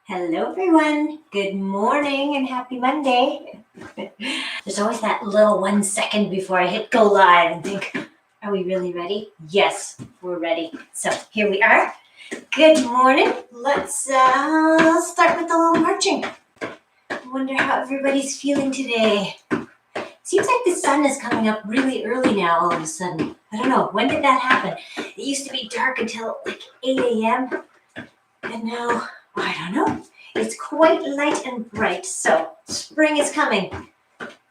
Hello, everyone. Good morning and happy Monday. There's always that little 1 second before I hit go live and think, are we really ready? Yes, we're ready. So here we are. Good morning. Let's start with a little marching. I wonder how everybody's feeling today. Seems like the sun is coming up really early now all of a sudden. I don't know. When did that happen? It used to be dark until like 8 a.m. And now, I don't know. It's quite light and bright, so spring is coming.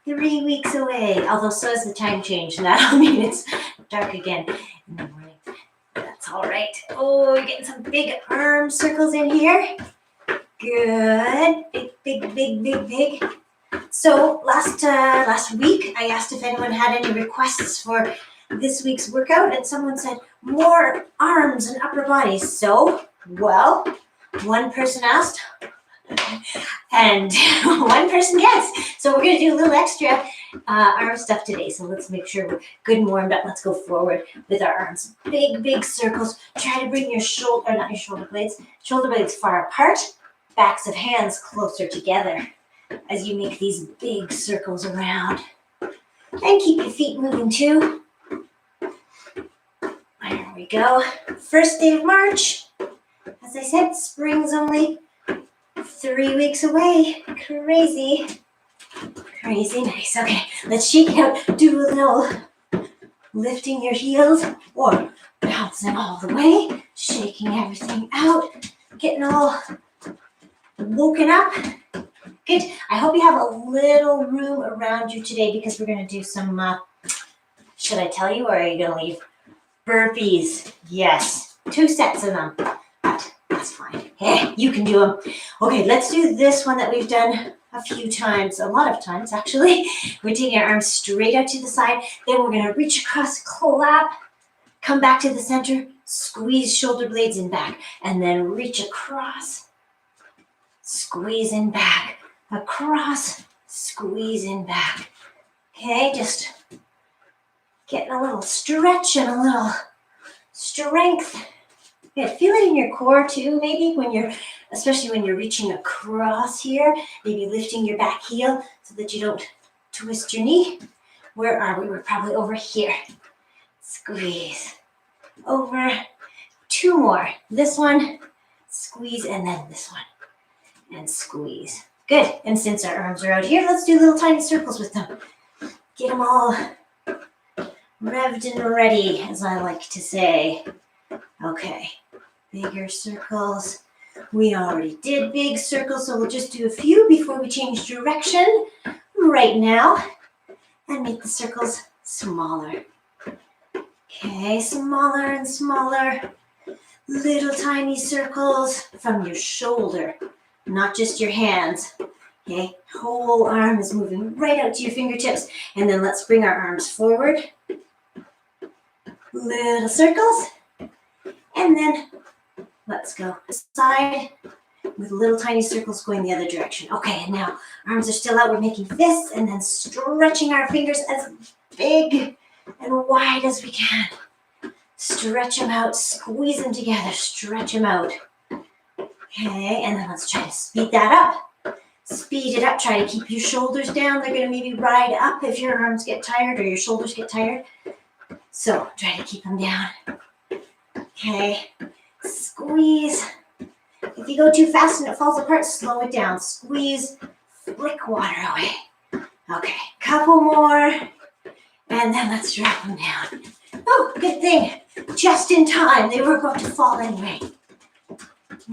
3 weeks away, although so is the time change, and that'll mean it's dark again in the morning. That's all right. Oh, we're getting some big arm circles in here. Good. Big. So last week, I asked if anyone had any requests for this week's workout, and someone said more arms and upper bodies. So, well, one person asked, and one person guessed. So we're going to do a little extra arm stuff today. So let's make sure we're good and warmed up. Let's go forward with our arms. Big circles. Try to bring your shoulder blades far apart. Backs of hands closer together as you make these big circles around. And keep your feet moving too. There we go. First day of March. As I said, spring's only 3 weeks away. Crazy nice. Okay, let's shake it out. Do a little lifting your heels or bouncing all the way, shaking everything out, getting all woken up. Good. I hope you have a little room around you today because we're going to do some, should I tell you or are you going to leave? Burpees. Yes, 2 sets of them. But that's fine. Hey, you can do them. Okay, let's do this one that we've done a few times, a lot of times actually. We're taking our arms straight out to the side. Then we're going to reach across, clap, come back to the center, squeeze shoulder blades in back, and then reach across, squeeze in back, across, squeeze in back. Okay, just getting a little stretch and a little strength. Yeah, feel it in your core too, maybe especially when you're reaching across here, maybe lifting your back heel so that you don't twist your knee. Where are we? We're probably over here. Squeeze. Over. 2 more. This one, squeeze, and then this one. And squeeze. Good. And since our arms are out here, let's do little tiny circles with them. Get them all revved and ready, as I like to say. Okay. Bigger circles. We already did big circles, so we'll just do a few before we change direction right now and make the circles smaller. Okay, smaller and smaller. Little tiny circles from your shoulder, not just your hands. Okay, whole arm is moving right out to your fingertips, and then let's bring our arms forward. Little circles, and then let's go side with little tiny circles going the other direction. Okay, and now arms are still out. We're making fists and then stretching our fingers as big and wide as we can. Stretch them out, squeeze them together, stretch them out. Okay, and then let's try to speed that up. Speed it up, try to keep your shoulders down. They're gonna maybe ride up if your arms get tired or your shoulders get tired. So try to keep them down. Okay. Squeeze. If you go too fast and it falls apart, slow it down. Squeeze, flick water away. Okay, couple more, and then let's drop them down. Oh, good thing. Just in time. They were about to fall anyway.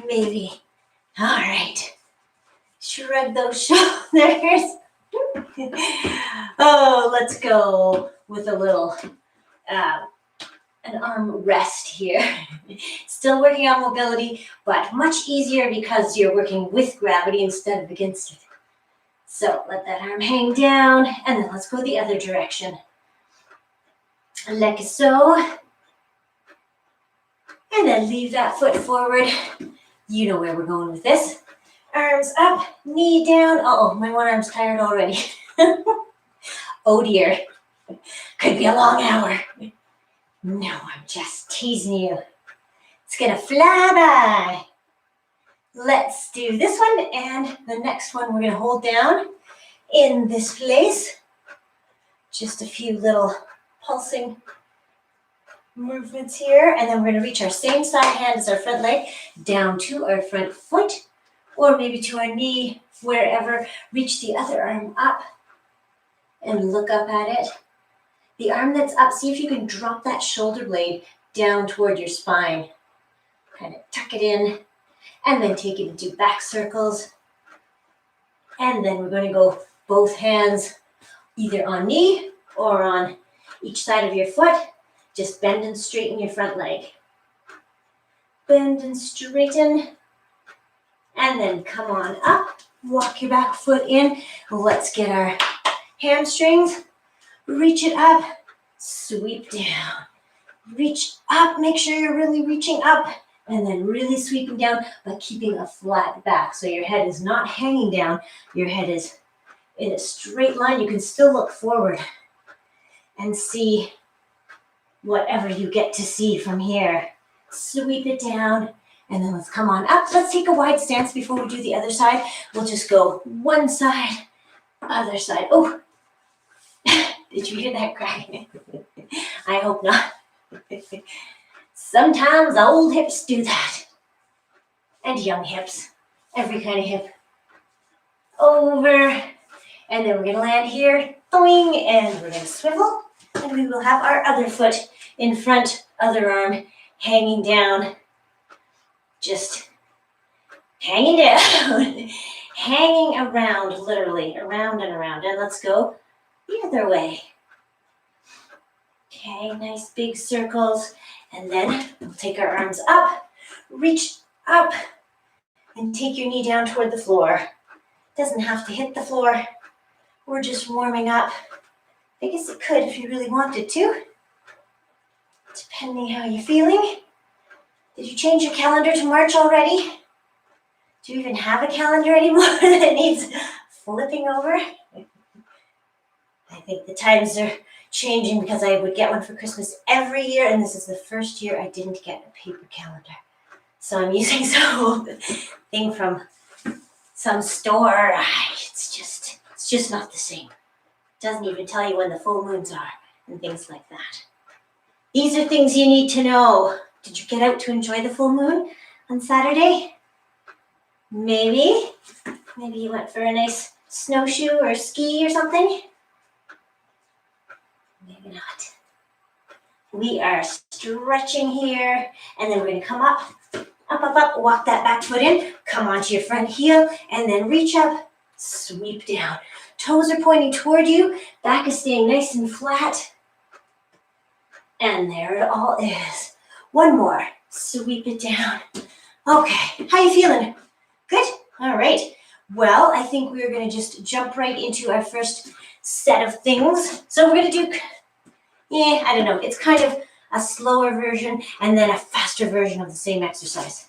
Maybe. All right. Shrug those shoulders. Oh, let's go with a little an arm rest here. Still working on mobility, but much easier because you're working with gravity instead of against it. So let that arm hang down, and then let's go the other direction. Like so. And then leave that foot forward. You know where we're going with this. Arms up, knee down. Uh-oh, my one arm's tired already. Oh dear. Could be a long hour. No, I'm just teasing you. It's gonna fly by. Let's do this one, and the next one we're going to hold down in this place. Just a few little pulsing movements here, and then we're going to reach our same side hand as our front leg down to our front foot, or maybe to our knee, wherever. Reach the other arm up and look up at it. The arm that's up, see if you can drop that shoulder blade down toward your spine. Kind of tuck it in, and then take it into back circles. And then we're going to go both hands either on knee or on each side of your foot. Just bend and straighten your front leg. Bend and straighten. And then come on up. Walk your back foot in. Let's get our hamstrings. Reach it up. Sweep down. Reach up. Make sure you're really reaching up. And then really sweeping down, but keeping a flat back. So your head is not hanging down. Your head is in a straight line. You can still look forward and see whatever you get to see from here. Sweep it down, and then let's come on up. Let's take a wide stance before we do the other side. We'll just go one side, other side. Oh, did you hear that cracking? I hope not. Sometimes old hips do that. And young hips. Every kind of hip. Over. And then we're going to land here. Boing. And we're going to swivel. And we will have our other foot in front, other arm hanging down. Just hanging down. Hanging around, literally. Around and around. And let's go the other way. Okay, nice big circles. And then we'll take our arms up, reach up, and take your knee down toward the floor. Doesn't have to hit the floor. We're just warming up. I guess it could if you really wanted to, depending how you're feeling. Did you change your calendar to March already? Do you even have a calendar anymore that needs flipping over? I think the times are changing because I would get one for Christmas every year, and this is the first year I didn't get a paper calendar. So I'm using some old thing from some store. It's just not the same. It doesn't even tell you when the full moons are and things like that. These are things you need to know. Did you get out to enjoy the full moon on Saturday? Maybe you went for a nice snowshoe or ski or something. Maybe not. We are stretching here, and then we're going to come up, walk that back foot in, come onto your front heel, and then reach up, sweep down. Toes are pointing toward you, back is staying nice and flat. And there it all is. One more, sweep it down. Okay, how you feeling? Good? All right. Well, I think we're going to just jump right into our first set of things. So we're going to do, I don't know, it's kind of a slower version and then a faster version of the same exercise.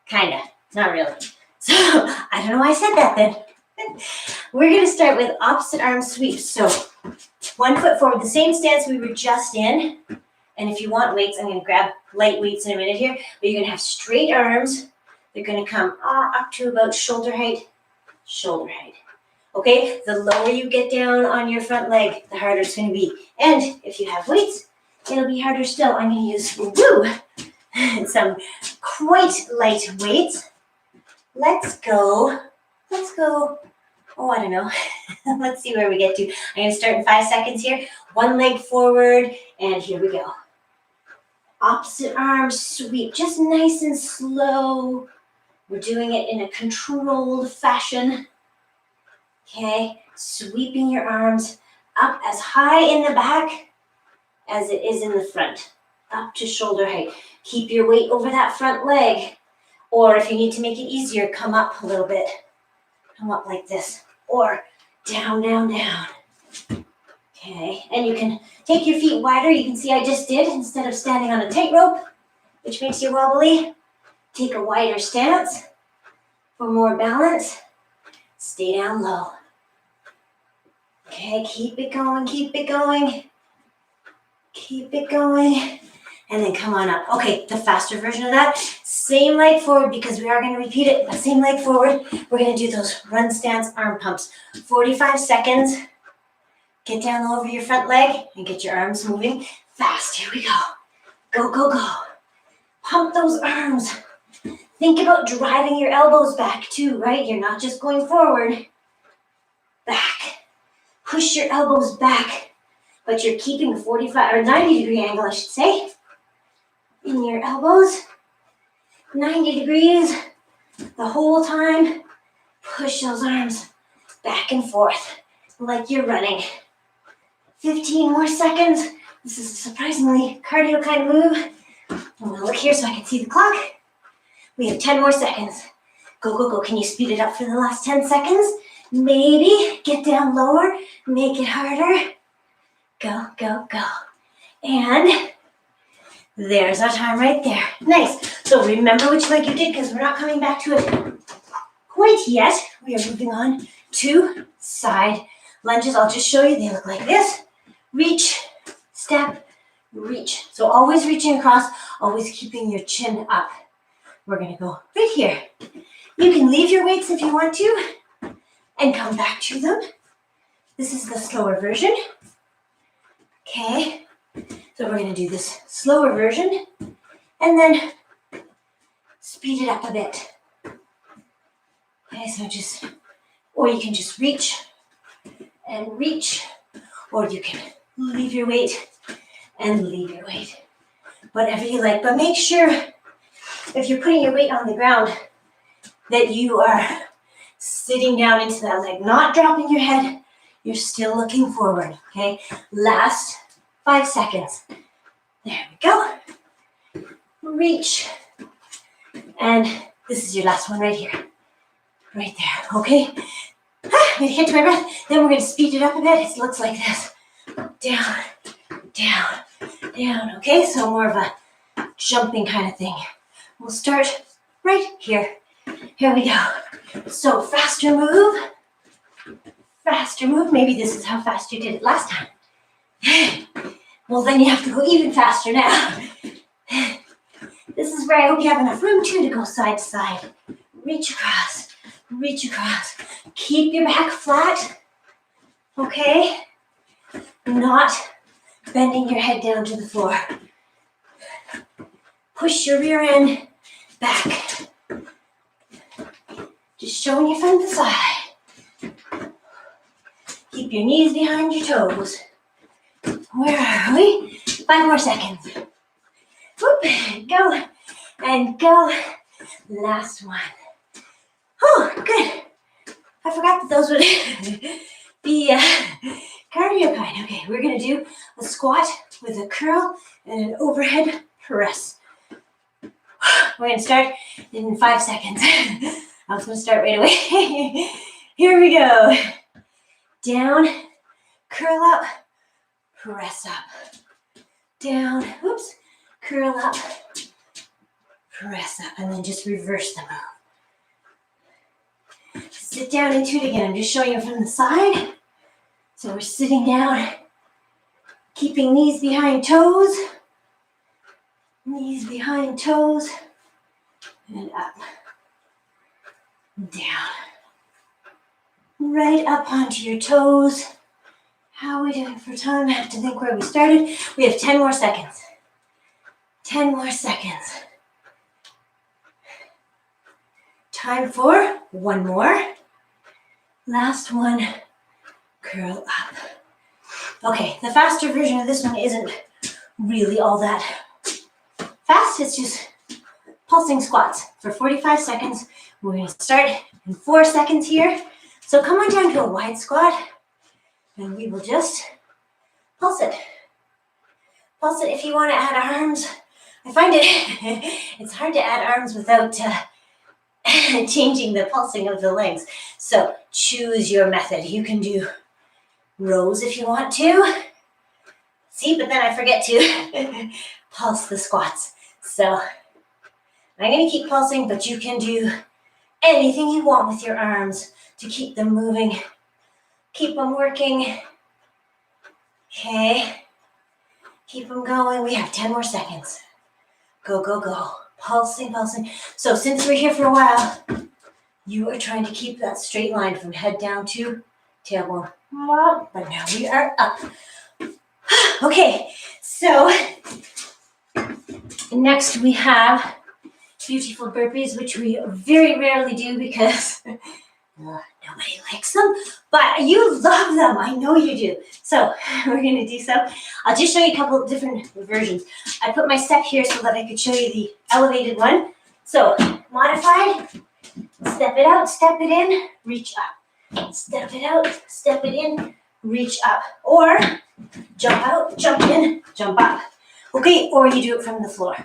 Kind of, not really. So I don't know why I said that then. We're going to start with opposite arm sweeps. So 1 foot forward, the same stance we were just in. And if you want weights, I'm going to grab light weights in a minute here. But you're going to have straight arms. They're going to come up to about shoulder height. Okay, the lower you get down on your front leg, the harder it's going to be. And if you have weights, it'll be harder still. I'm going to use some quite light weights. Let's go. Oh, I don't know. Let's see where we get to. I'm going to start in 5 seconds here. One leg forward, and here we go. Opposite arm sweep, just nice and slow. We're doing it in a controlled fashion. Okay, sweeping your arms up as high in the back as it is in the front, up to shoulder height. Keep your weight over that front leg. Or if you need to make it easier, come up a little bit. Come up like this. Or down, down, down. Okay, and you can take your feet wider. You can see I just did instead of standing on a tightrope, which makes you wobbly. Take a wider stance for more balance. Stay down low. Okay, keep it going, keep it going. Keep it going. and then come on up. Okay, the faster version of that, same leg forward because we are going to repeat it, but same leg forward. We're going to do those run stance arm pumps. 45 seconds. Get down over your front leg and get your arms moving fast. Here we go. Go, go, go. Pump those arms. Think about driving your elbows back too, right? You're not just going forward. Back. Push your elbows back, but you're keeping a 45 or 90 degree angle, I should say, in your elbows. 90 degrees the whole time. Push those arms back and forth like you're running. 15 more seconds. This is a surprisingly cardio kind of move. I'm gonna look here so I can see the clock. We have 10 more seconds. Go, go, go. Can you speed it up for the last 10 seconds? Maybe get down lower, make it harder. Go, go, go. And there's our time right there. Nice. So remember which leg you did because we're not coming back to it quite yet. We are moving on to side lunges. I'll just show you. They look like this. Reach, step, reach. So always reaching across, always keeping your chin up. We're going to go right here. You can leave your weights if you want to and come back to them. This is the slower version. Okay. So we're going to do this slower version and then speed it up a bit. Okay, so just, or you can just reach and reach, or you can leave your weight and leave your weight. Whatever you like, but make sure if you're putting your weight on the ground that you are sitting down into that leg, not dropping your head. You're still looking forward, okay? Last 5 seconds. There we go. Reach. And this is your last one right here. Right there, okay? I'm gonna catch my breath. Then we're gonna speed it up a bit. It looks like this. Down, down, down, okay? So more of a jumping kind of thing. We'll start right here. Here we go. So faster move. Faster move. Maybe this is how fast you did it last time. Well, then you have to go even faster now. This is where I hope you have enough room too to go side to side. Reach across, reach across. Keep your back flat, okay? Not bending your head down to the floor. Push your rear end back. Just showing you from the side. Keep your knees behind your toes. Where are we? 5 more seconds. Whoop, go and go. Last one. Oh, good. I forgot that those would be cardio kind. Okay, we're gonna do a squat with a curl and an overhead press. We're gonna start in 5 seconds. I was gonna start right away. Here we go. Down, curl up, press up. Down, oops, curl up, press up, and then just reverse the move. Sit down into it again. I'm just showing you from the side. So we're sitting down, keeping knees behind toes, knees behind toes, and up, down, right up onto your toes. How are we doing for time? I have to think where we started. We have 10 more seconds. 10 more seconds. Time for one more. Last one. Curl up. Okay, the faster version of this one isn't really all that fast. It's just pulsing squats for 45 seconds. We're going to start in 4 seconds here. So come on down to a wide squat. And we will just pulse it. Pulse it if you want to add arms. I find it's hard to add arms without changing the pulsing of the legs. So choose your method. You can do rows if you want to. See, but then I forget to pulse the squats. So I'm going to keep pulsing, but you can do anything you want with your arms to keep them moving. Keep them working. Okay. Keep them going. We have 10 more seconds. Go, go, go. Pulsing, pulsing. So since we're here for a while, you are trying to keep that straight line from head down to tailbone. But now we are up. Okay, so next we have beautiful burpees, which we very rarely do because nobody likes them, but you love them. I know you do. So we're going to do some. I'll just show you a couple of different versions. I put my step here so that I could show you the elevated one. So modified, step it out, step it in, reach up. Step it out, step it in, reach up. Or jump out, jump in, jump up. Okay, or you do it from the floor.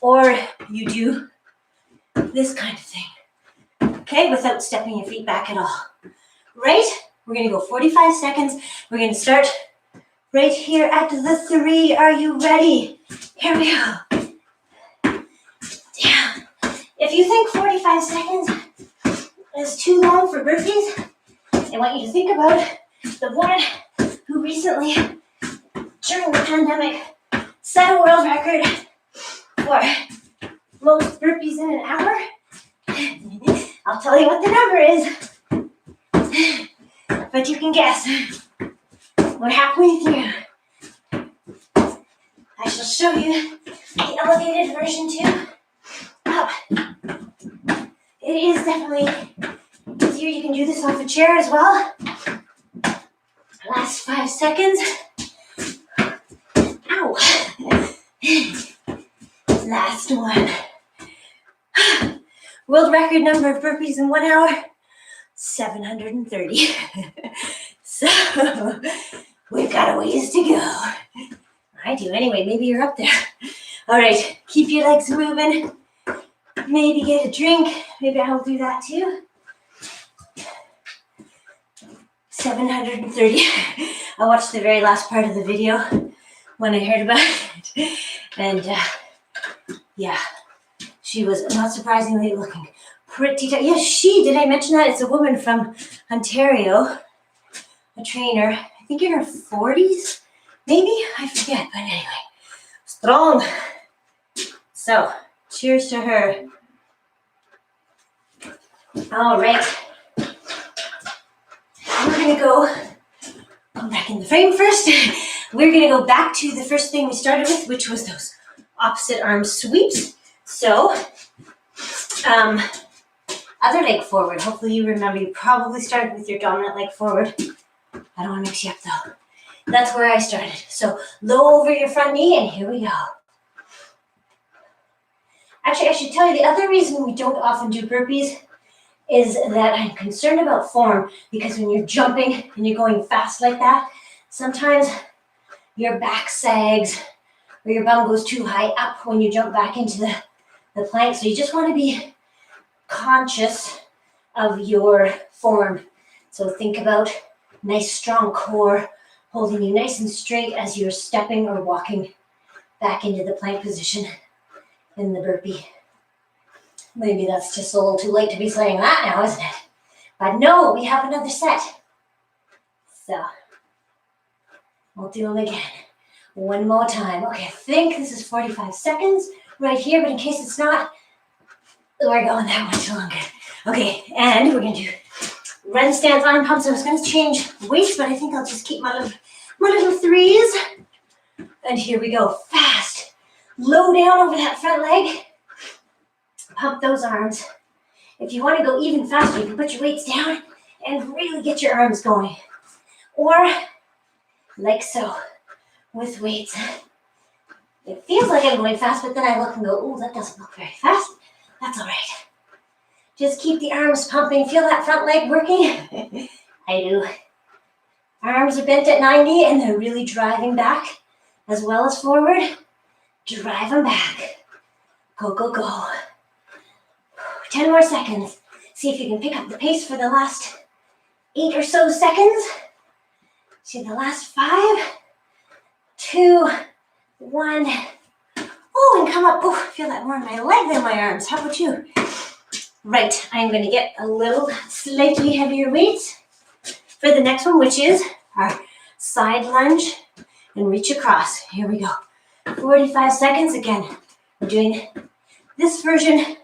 Or you do this kind of thing. Okay, without stepping your feet back at all. Right? We're going to go 45 seconds. We're going to start right here at the 3. Are you ready? Here we go. Down. If you think 45 seconds is too long for burpees, I want you to think about the woman who recently, during the pandemic, set a world record for most burpees in an hour. I'll tell you what the number is, but you can guess. We're halfway through. I shall show you the elevated version too. Up. It is definitely easier. You can do this off a chair as well. Last 5 seconds. Ow. Last one. World record number of burpees in 1 hour, 730. So we've got a ways to go. I do anyway, maybe you're up there. All right, keep your legs moving. Maybe get a drink. Maybe I'll do that too. 730. I watched the very last part of the video when I heard about it. And yeah. She was, not surprisingly, looking pretty tight. Yes, did I mention that? It's a woman from Ontario, a trainer, I think in her 40s, maybe? I forget, but anyway, strong. So, cheers to her. All right. We're going to go, come back in the frame first. We're going to go back to the first thing we started with, which was those opposite arm sweeps. So, other leg forward. Hopefully you remember, you probably started with your dominant leg forward. I don't want to mix you up though. That's where I started. So, low over your front knee, and here we go. Actually, I should tell you, the other reason we don't often do burpees is that I'm concerned about form, because when you're jumping and you're going fast like that, sometimes your back sags or your bum goes too high up when you jump back into the plank. So you just want to be conscious of your form. So think about nice strong core, holding you nice and straight as you're stepping or walking back into the plank position in the burpee. Maybe that's just a little too late to be saying that now, isn't it? But no, we have another set. So we'll do them again. One more time. Okay, I think this is 45 seconds right here, but in case it's not, we're going that much longer. Okay, and we're going to do run stance arm pumps. I was going to change weights, but I think I'll just keep my little 3s. And here we go. Fast. Low down over that front leg. Pump those arms. If you want to go even faster, you can put your weights down and really get your arms going. Or like so, with weights. It feels like I'm going fast, but then I look and go, oh, that doesn't look very fast. That's all right. Just keep the arms pumping. Feel that front leg working? I do. Arms are bent at 90 and they're really driving back as well as forward. Drive them back. Go, go, go. 10 more seconds. See if you can pick up the pace for the last 8 or so seconds. See the last 5, 2, 1. Oh, and come up. Oh, I feel that more in my leg than my arms. How about you? Right, I'm going to get a little slightly heavier weight for the next one, which is our side lunge. And and reach across. Here we go. 45 seconds again. We're doing this version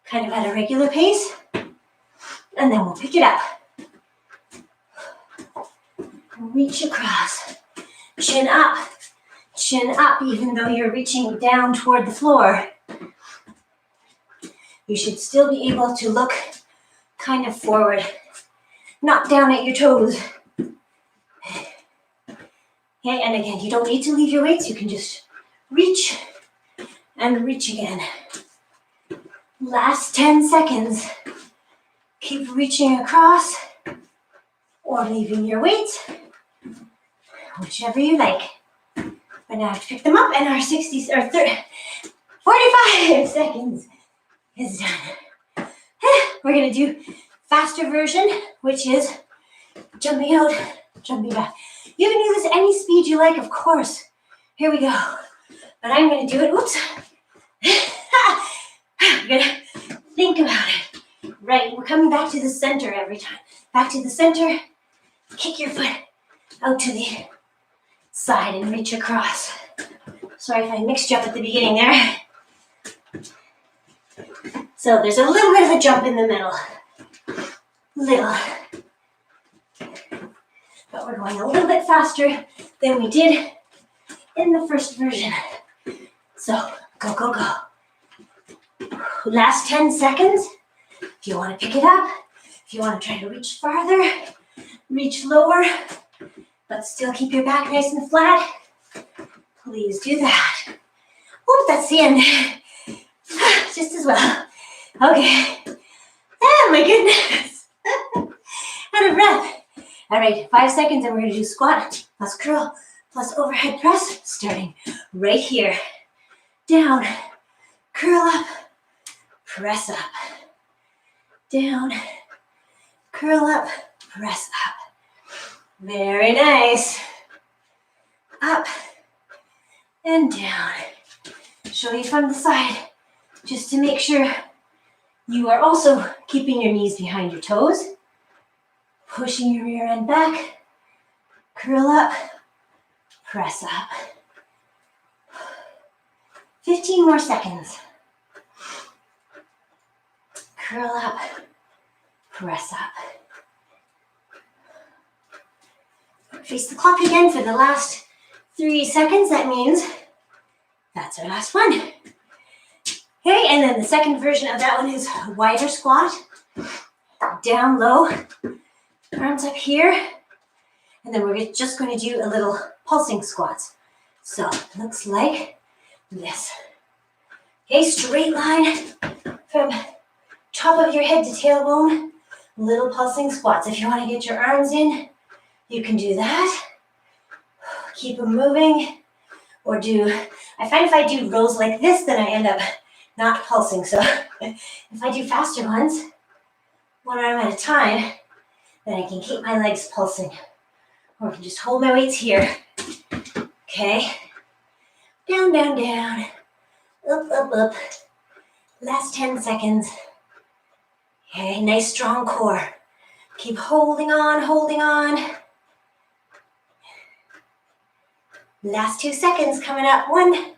kind of at a regular pace, and then we'll pick it up. Reach across. Chin up, even though you're reaching down toward the floor. You should still be able to look kind of forward, not down at your toes. Okay, and again, you don't need to leave your weights. You can just reach and reach again. Last 10 seconds. Keep reaching across or leaving your weights, whichever you like. But now I have to pick them up, and our 45 seconds is done. We're gonna do faster version, which is jumping out, jumping back. You can do this at any speed you like, of course. Here we go. But I'm gonna do it, oops. You're gonna think about it. Right, we're coming back to the center every time. Back to the center, kick your foot out to the side and reach across. Sorry if I mixed you up at the beginning there. So there's a little bit of a jump in the middle. Little. But we're going a little bit faster than we did in the first version. So go, go, go. Last 10 seconds. If you want to pick it up, if you want to try to reach farther, reach lower, but still keep your back nice and flat, please do that. Oh, that's the end. Just as well. Okay. Oh my goodness. Out of breath. All right, 5 seconds and we're gonna do squat plus curl plus overhead press, starting right here. Down, curl up, press up. Down, curl up, press up. Very nice. Up and down. Show you from the side, just to make sure you are also keeping your knees behind your toes. Pushing your rear end back. Curl up, press up. 15 more seconds. Curl up, press up. Face the clock again for the last 3 seconds. That means that's our last one. Okay, and then the second version of that one is wider squat. Down low, arms up here. And then we're just going to do a little pulsing squats. So it looks like this. Okay, straight line from top of your head to tailbone. Little pulsing squats. If you want to get your arms in, you can do that. Keep them moving. Or I find if I do rows like this, then I end up not pulsing. So if I do faster ones, one arm at a time, then I can keep my legs pulsing. Or I can just hold my weights here. Okay. Down, down, down. Up, up, up. Last 10 seconds. Okay, nice strong core. Keep holding on, holding on. Last 2 seconds coming up. 1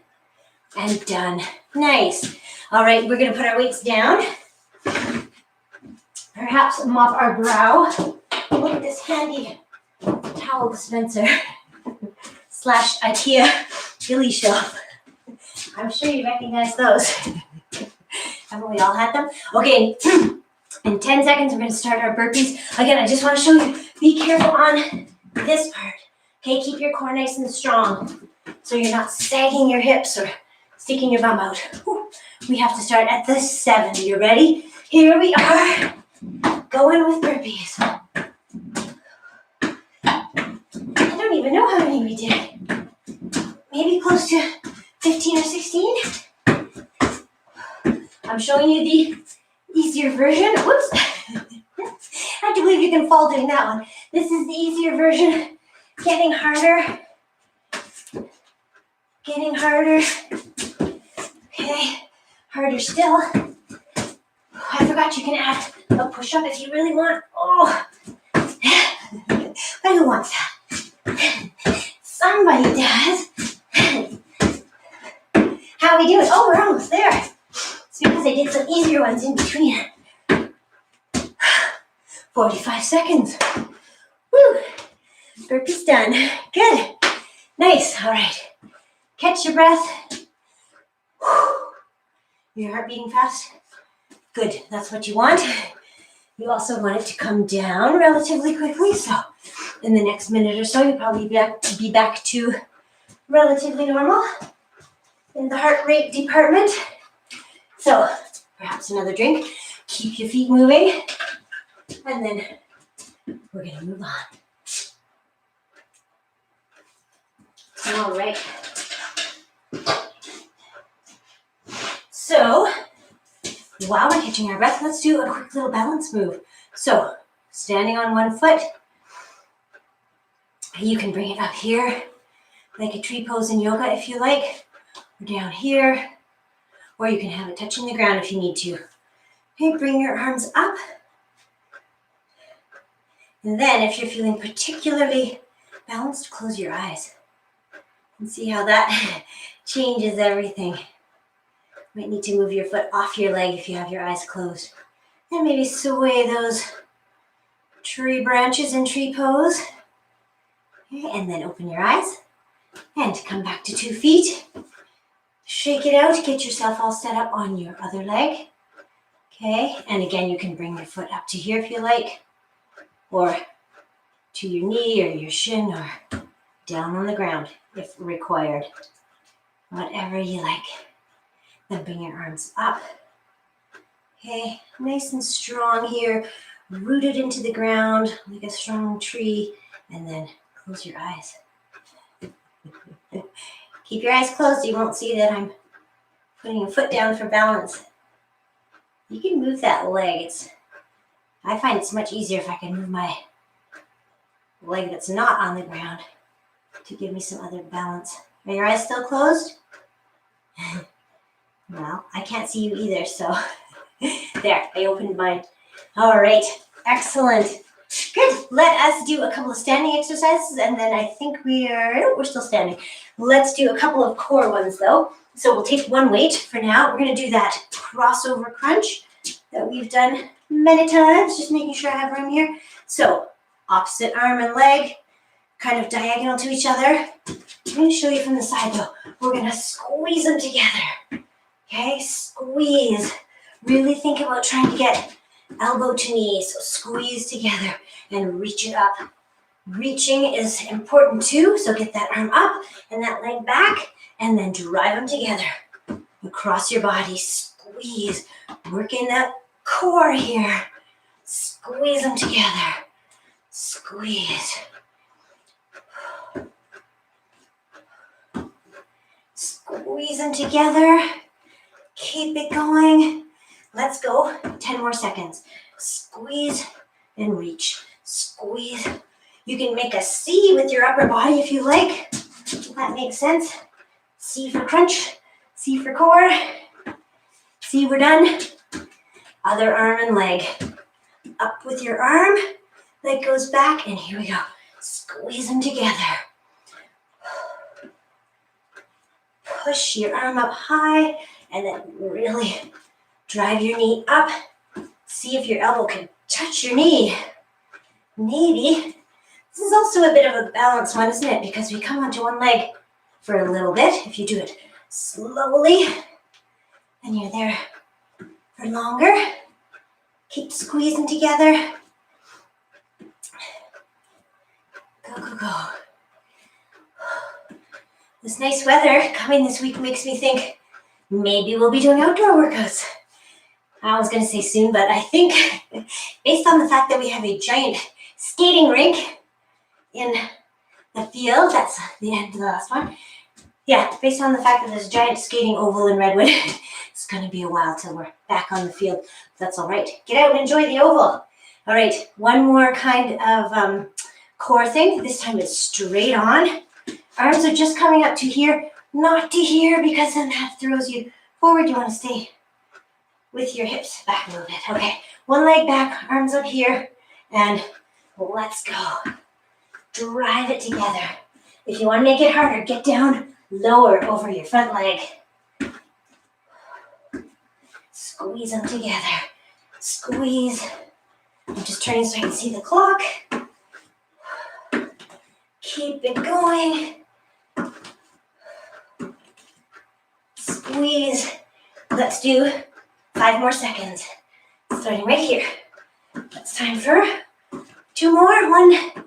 and done. Nice. All right, we're gonna put our weights down. Perhaps mop our brow. Look at this handy towel dispenser / IKEA ghillie shelf. I'm sure you recognize those. Haven't we all had them? Okay, in 10 seconds, we're gonna start our burpees. Again, I just wanna show you, be careful on this part. Okay, keep your core nice and strong so you're not sagging your hips or sticking your bum out. Whew. We have to start at the 7. You ready? Here we are, going with burpees. I don't even know how many we did. Maybe close to 15 or 16. I'm showing you the easier version. Whoops. I have to believe you can fall doing that one. This is the easier version. Getting harder. Getting harder. Okay. Harder still. I forgot you can add a push-up if you really want. Oh. But who wants that? Somebody does. How are we doing? Oh, we're almost there. It's because I did some easier ones in between. 45 seconds. Woo! Burpee's done. Good. Nice. All right. Catch your breath. Your heart beating fast? Good. That's what you want. You also want it to come down relatively quickly. So in the next minute or so, you'll probably be back to relatively normal in the heart rate department. So perhaps another drink. Keep your feet moving. And then we're going to move on. All right. So while we're catching our breath, let's do a quick little balance move. So standing on one foot, you can bring it up here like a tree pose in yoga if you like, or down here, or you can have it touching the ground if you need to. Okay, bring your arms up. And then if you're feeling particularly balanced, close your eyes and see how that changes everything. Might need to move your foot off your leg if you have your eyes closed. And maybe sway those tree branches in tree pose. Okay, and then open your eyes and come back to 2 feet. Shake it out, get yourself all set up on your other leg. Okay, and again, you can bring your foot up to here if you like, or to your knee or your shin, or down on the ground if required. Whatever you like. Then bring your arms up. Okay, nice and strong here, rooted into the ground like a strong tree, and then close your eyes. Keep your eyes closed, you won't see that I'm putting a foot down for balance. You can move that leg. I find it's much easier if I can move my leg that's not on the ground to give me some other balance. Are your eyes still closed? Well, I can't see you either, so there, I opened mine. All right, excellent. Good. Let us do a couple of standing exercises, and then I think we're still standing. Let's do a couple of core ones, though. So we'll take one weight for now. We're going to do that crossover crunch that we've done many times, just making sure I have room here. So opposite arm and leg, kind of diagonal to each other. I'm going to show you from the side, though. We're going to squeeze them together. Okay, squeeze. Really think about trying to get elbow to knee, so squeeze together and reach it up. Reaching is important too, so get that arm up and that leg back, and then drive them together across your body. Squeeze, working that core here. Squeeze them together. Squeeze. Squeeze them together. Keep it going. Let's go. 10 more seconds. Squeeze and reach. Squeeze. You can make a C with your upper body if you like. If that makes sense. C for crunch. C for core. C, we're done. Other arm and leg. Up with your arm. Leg goes back, and here we go. Squeeze them together. Push your arm up high, and then really drive your knee up. See if your elbow can touch your knee. Maybe. This is also a bit of a balance one, isn't it? Because we come onto one leg for a little bit. If you do it slowly, and you're there for longer. Keep squeezing together. Go, go, go. This nice weather coming this week makes me think maybe we'll be doing outdoor workouts. I was going to say soon, but I think based on the fact that we have a giant skating rink in the field, that's the end of the last one. Yeah, based on the fact that there's a giant skating oval in Redwood, it's going to be a while till we're back on the field. That's all right. Get out and enjoy the oval. All right, one more kind of core thing. This time it's straight on. Arms are just coming up to here, not to here, because then that throws you forward. You want to stay with your hips back a little bit. Okay, one leg back, arms up here, and let's go. Drive it together. If you want to make it harder, get down lower over your front leg. Squeeze them together. Squeeze. I'm just turning so I can see the clock. Keep it going. Squeeze. Let's do 5 more seconds. Starting right here. It's time for 2 more. 1,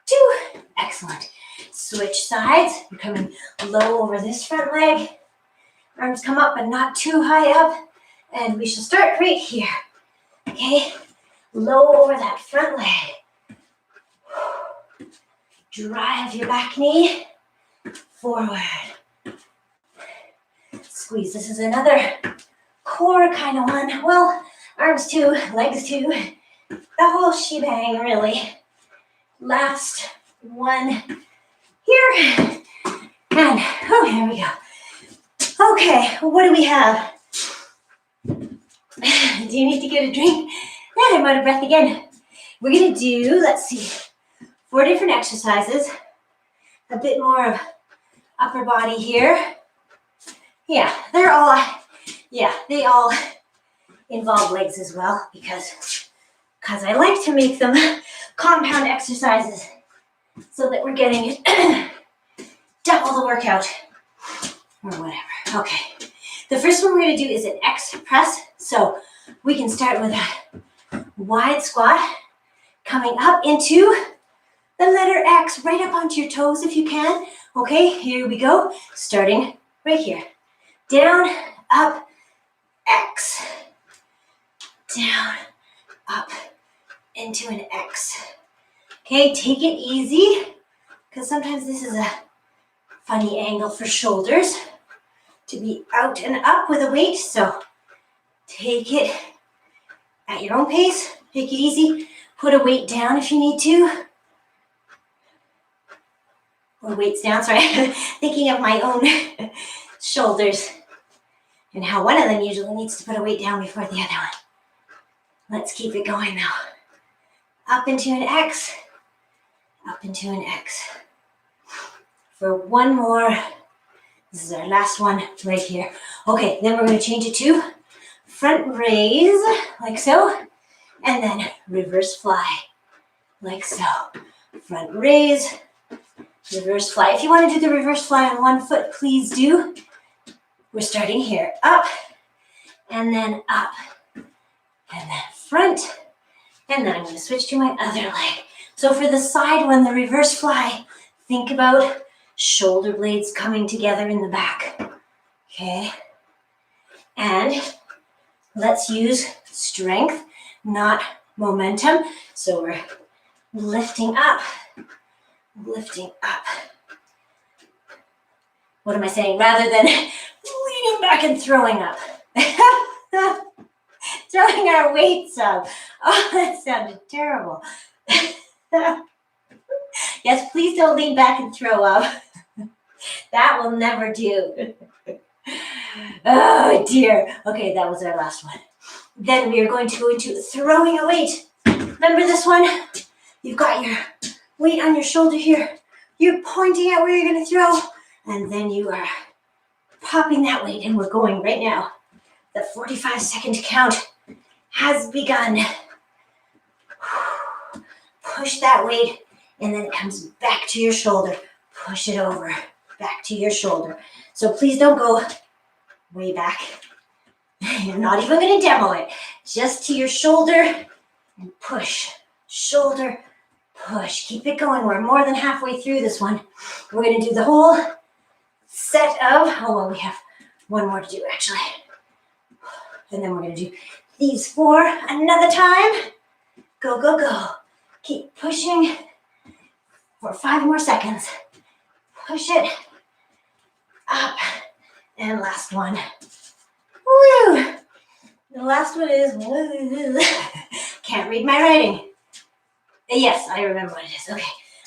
2. Excellent. Switch sides. You're coming low over this front leg. Arms come up but not too high up. And we shall start right here. Okay? Low over that front leg. Drive your back knee forward. Squeeze. This is another core kind of one. Well, arms too, legs too. The whole shebang, really. Last one here. And, oh, here we go. Okay, what do we have? Do you need to get a drink? Yeah, I'm out of breath again. We're going to do, let's see, 4 different exercises. A bit more of upper body here. Yeah, they all involve legs as well because I like to make them compound exercises so that we're getting double the workout or whatever. Okay, the first one we're going to do is an X press. So we can start with a wide squat, coming up into the letter X, right up onto your toes if you can. Okay, here we go, starting right here. Down, up, X. Down, up, into an X. Okay, take it easy, because sometimes this is a funny angle for shoulders to be out and up with a weight, so take it at your own pace. Take it easy. Put a weight down if you need to. Or weights down, sorry. Thinking of my own shoulders and how one of them usually needs to put a weight down before the other one. Let's keep it going now. Up into an X. Up into an X. For one more. This is our last one right here. Okay, then we're going to change it to front raise, like so. And then reverse fly, like so. Front raise, reverse fly. If you want to do the reverse fly on one foot, please do. We're starting here. Up, and then up, and then front, and then I'm going to switch to my other leg. So for the side one, the reverse fly, think about shoulder blades coming together in the back. Okay? And let's use strength, not momentum. So we're lifting up, lifting up. What am I saying? Rather than leaning back and throwing up. Throwing our weights up. Oh, that sounded terrible. Yes, please don't lean back and throw up. That will never do. Oh dear. Okay, that was our last one. Then we are going to go into throwing a weight. Remember this one? You've got your weight on your shoulder here. You're pointing at where you're going to throw. And then you are popping that weight. And we're going right now. The 45-second count has begun. Push that weight. And then it comes back to your shoulder. Push it over. Back to your shoulder. So please don't go way back. You're not even going to demo it. Just to your shoulder and push. Shoulder, push. Keep it going. We're more than halfway through this one. We're going to do the whole set of, oh, well, we have one more to do actually. And then we're going to do these 4 another time. Go, go, go. Keep pushing for 5 more seconds. Push it up. And last one. Woo! The last one is woo. Can't read my writing. Yes, I remember what it is. Okay.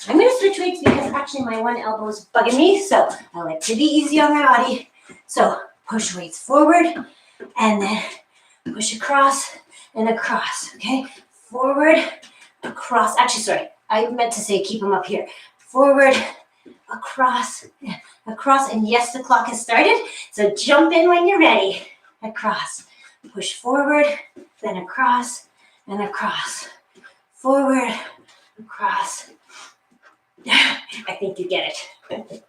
I'm going to switch weights because actually my one elbow is bugging me. So I like to be easy on my body. So push weights forward and then push across and across. Okay. Forward, across. Actually, sorry. I meant to say keep them up here. Forward across, across, and yes, the clock has started, so jump in when you're ready. Across, push forward, then across, and across. Forward, across. I think you get it.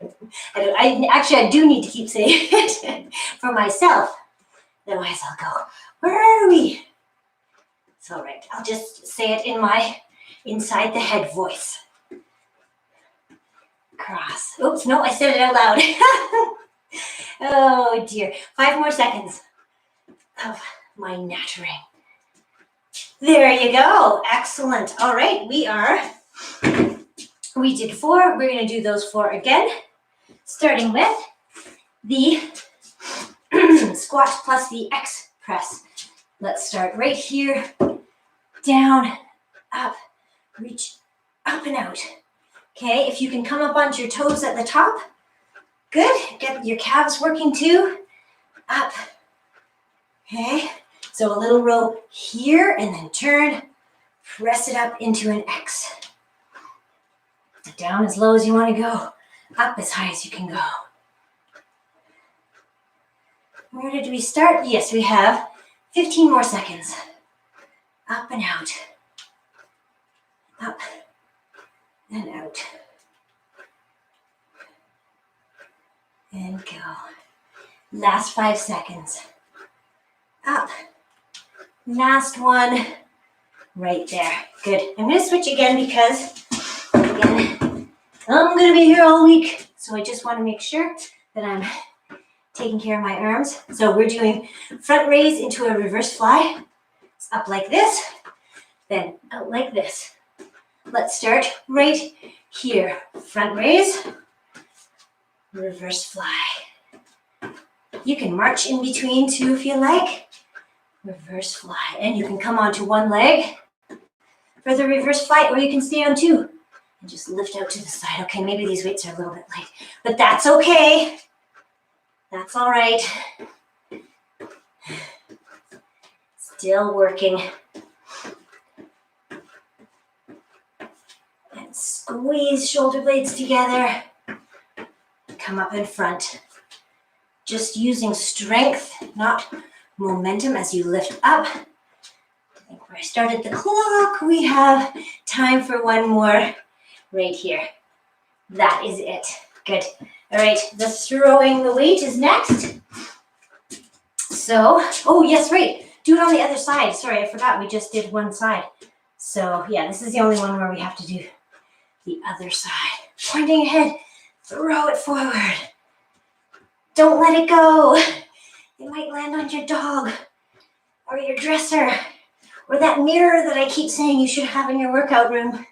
I do need to keep saying it for myself. Otherwise I'll go, where are we? It's all right. I'll just say it in my inside the head voice. Cross. Oops, no, I said it out loud. Oh dear. 5 more seconds of my nattering. There you go. Excellent. All right, we did 4. We're going to do those 4 again, starting with the squat plus the X press. Let's start right here, down, up, reach up and out. Okay, if you can come up onto your toes at the top, good. Get your calves working too. Up. Okay, so a little row here and then turn, press it up into an X. Down as low as you want to go, up as high as you can go. Where did we start? Yes, we have 15 more seconds. Up and out. Up and out. And go. Last 5 seconds. Up. Last one. Right there. Good. I'm going to switch again because, again, I'm going to be here all week. So I just want to make sure that I'm taking care of my arms. So we're doing front raise into a reverse fly. It's up like this, then out like this. Let's start right here. Front raise, reverse fly. You can march in between too if you like. Reverse fly. And you can come onto one leg for the reverse fly, or you can stay on 2 and just lift out to the side. Okay, maybe these weights are a little bit light, but that's okay. That's all right. Still working. And squeeze shoulder blades together. Come up in front. Just using strength, not momentum as you lift up. I think where I started the clock, we have time for one more right here. That is it. Good. All right, the throwing the weight is next. So, oh yes, right. Do it on the other side. Sorry, I forgot. We just did one side. So yeah, this is the only one where we have to do the other side. Pointing ahead, throw it forward. Don't let it go. It might land on your dog or your dresser or that mirror that I keep saying you should have in your workout room.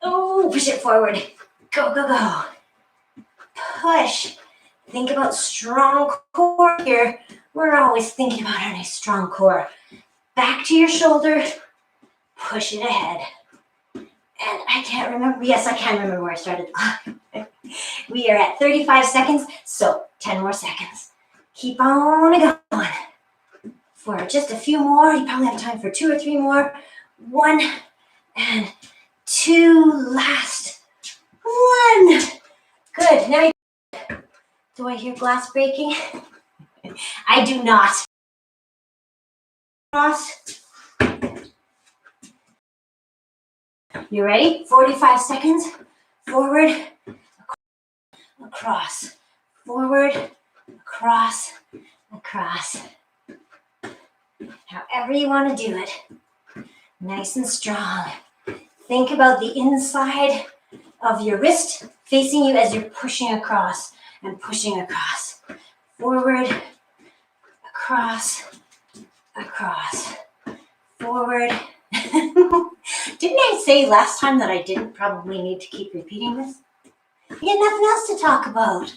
Oh, push it forward. Go, go, go. Push. Think about strong core here. We're always thinking about a nice strong core. Back to your shoulder. Push it ahead. And I can't remember. Yes, I can remember where I started. We are at 35 seconds, so 10 more seconds. Keep on going. For just a few more, you probably have time for 2 or 3 more. 1 and 2, last 1. Good. Now, do I hear glass breaking? I do not. Cross. You ready? 45 seconds. Forward, across. Forward, across, across. However you want to do it. Nice and strong. Think about the inside of your wrist facing you as you're pushing across and pushing across. Forward, across, across. Forward. Didn't I say last time that I didn't probably need to keep repeating this? We had nothing else to talk about.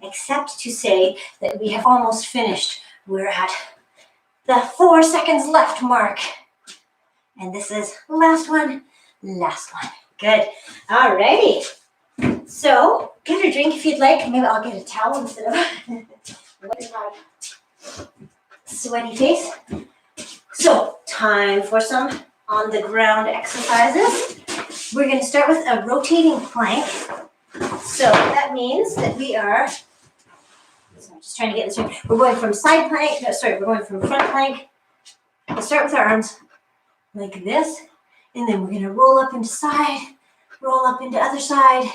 Except to say that we have almost finished. We're at the 4 seconds left mark. And this is last one, last one. Good. All righty. So get a drink if you'd like. Maybe I'll get a towel instead of sweaty face. So time for some on the ground exercises. we're going to start with a rotating plank. So that means that we are, so I'm just trying to get this right. We're going from side plank, we're going from front plank. We'll start with our arms like this, and then we're going to roll up into side, roll up into other side.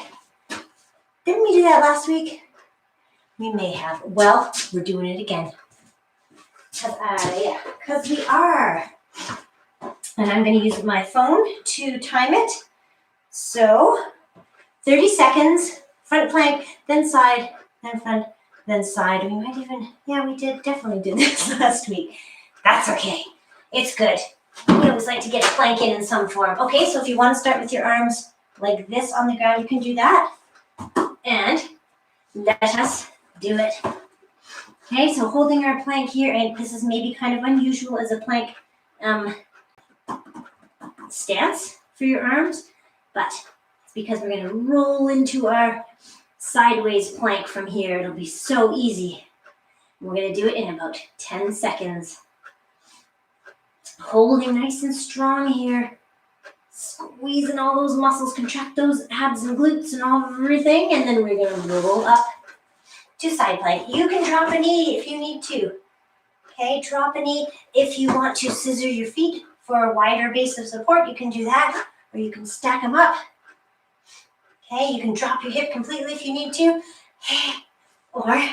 Didn't we do that last week? We may have. Well, we're doing it again. Because we are. And I'm going to use my phone to time it. So 30 seconds, front plank, then side, then front, then side. We might even, definitely did this last week. That's okay. It's good. We always like to get a plank in some form. Okay, so if you want to start with your arms like this on the ground, you can do that. And let us do it. Okay, so holding our plank here, and this is maybe kind of unusual as a plank stance for your arms, but it's because we're going to roll into our sideways plank from here. It'll be so easy. We're going to do it in about 10 seconds. Holding nice and strong here. Squeezing all those muscles, contract those abs and glutes and everything, and then we're going to roll up to side plank. You can drop a knee if you need to. Okay, drop a knee. If you want to scissor your feet for a wider base of support, you can do that, or you can stack them up. Okay, you can drop your hip completely if you need to, or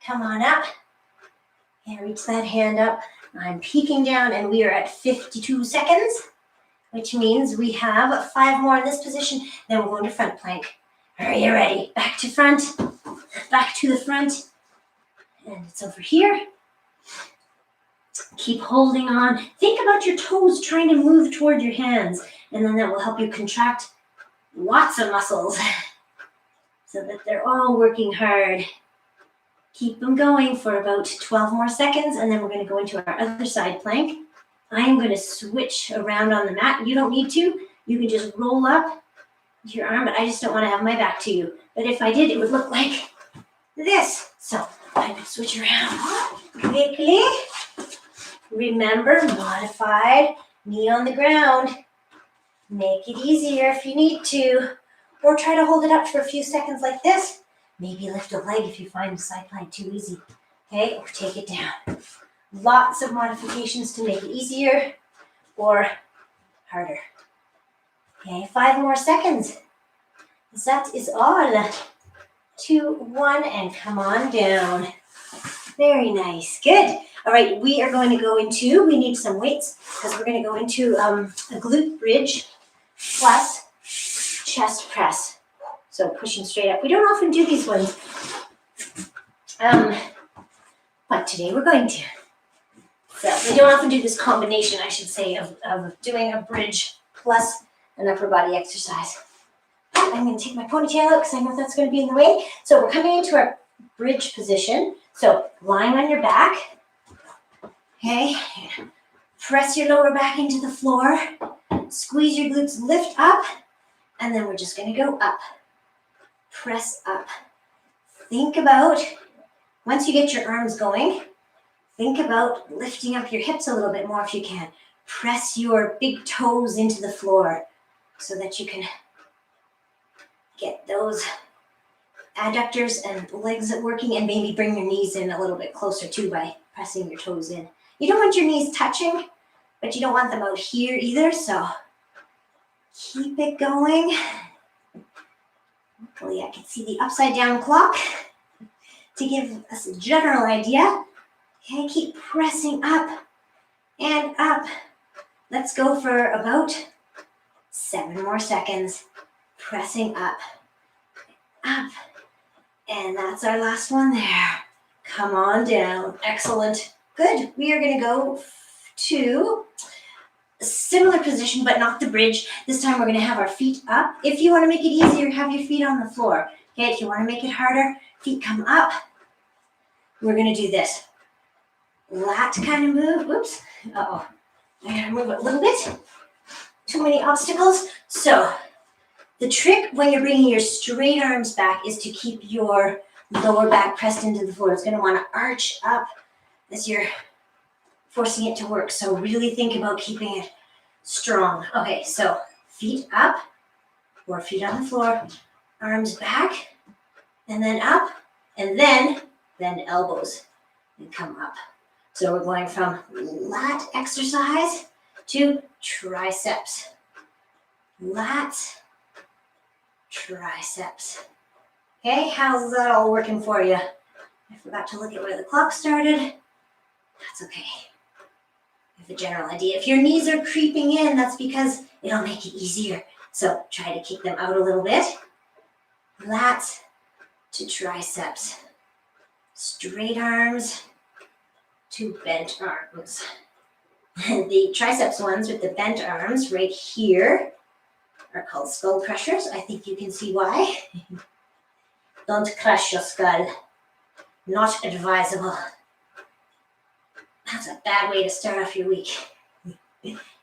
come on up and reach that hand up. I'm peeking down, and we are at 52 seconds, which means we have 5 more in this position. Then we're going to front plank. Are you ready? Back to front, back to the front, and it's over here. Keep holding on. Think about your toes trying to move toward your hands, and then that will help you contract lots of muscles so that they're all working hard. Keep them going for about 12 more seconds, and then we're going to go into our other side plank. I am going to switch around on the mat. You don't need to. You can just roll up your arm, but I just don't want to have my back to you. But if I did, it would look like this. So I could switch around quickly. Remember, modified knee on the ground. Make it easier if you need to, or try to hold it up for a few seconds like this. Maybe lift a leg if you find the side plank too easy. Okay, or take it down. Lots of modifications to make it easier or harder. Okay, 5 more seconds. That is all. 2, 1, and come on down. Very nice. Good. All right, we are going to go into, we need some weights because we're going to go into a glute bridge plus chest press. So pushing straight up. We don't often do these ones, but today we're going to. So we don't often do this combination, I should say, of doing a bridge plus an upper body exercise. I'm going to take my ponytail out because I know that's going to be in the way. So we're coming into our bridge position. So lying on your back. Okay. Press your lower back into the floor. Squeeze your glutes, lift up. And then we're just going to go up. Press up. Think about, once you get your arms going, think about lifting up your hips a little bit more if you can. Press your big toes into the floor so that you can get those adductors and legs working, and maybe bring your knees in a little bit closer too by pressing your toes in. You don't want your knees touching, but you don't want them out here either, so keep it going. Hopefully I can see the upside down clock to give us a general idea. Okay, keep pressing up and up. Let's go for about 7 more seconds. Pressing up, up. And that's our last one there. Come on down. Excellent. Good. We are going to go to a similar position, but not the bridge. This time we're going to have our feet up. If you want to make it easier, have your feet on the floor. Okay, if you want to make it harder, feet come up. We're going to do this lat kind of move. Whoops. Uh-oh. I got to move it a little bit. Too many obstacles. So the trick when you're bringing your straight arms back is to keep your lower back pressed into the floor. It's going to want to arch up as you're forcing it to work. So really think about keeping it strong. Okay, so feet up. 4 feet on the floor, arms back, and then up, and then elbows, and come up. So we're going from lat exercise to triceps. Lats, triceps. Okay, how's that all working for you? I forgot to look at where the clock started. That's okay. I have a general idea. If your knees are creeping in, that's because it'll make it easier. So try to kick them out a little bit. Lats to triceps. Straight arms to bent arms. The triceps ones with the bent arms right here are called skull crushers. I think you can see why. Don't crush your skull. Not advisable. That's a bad way to start off your week.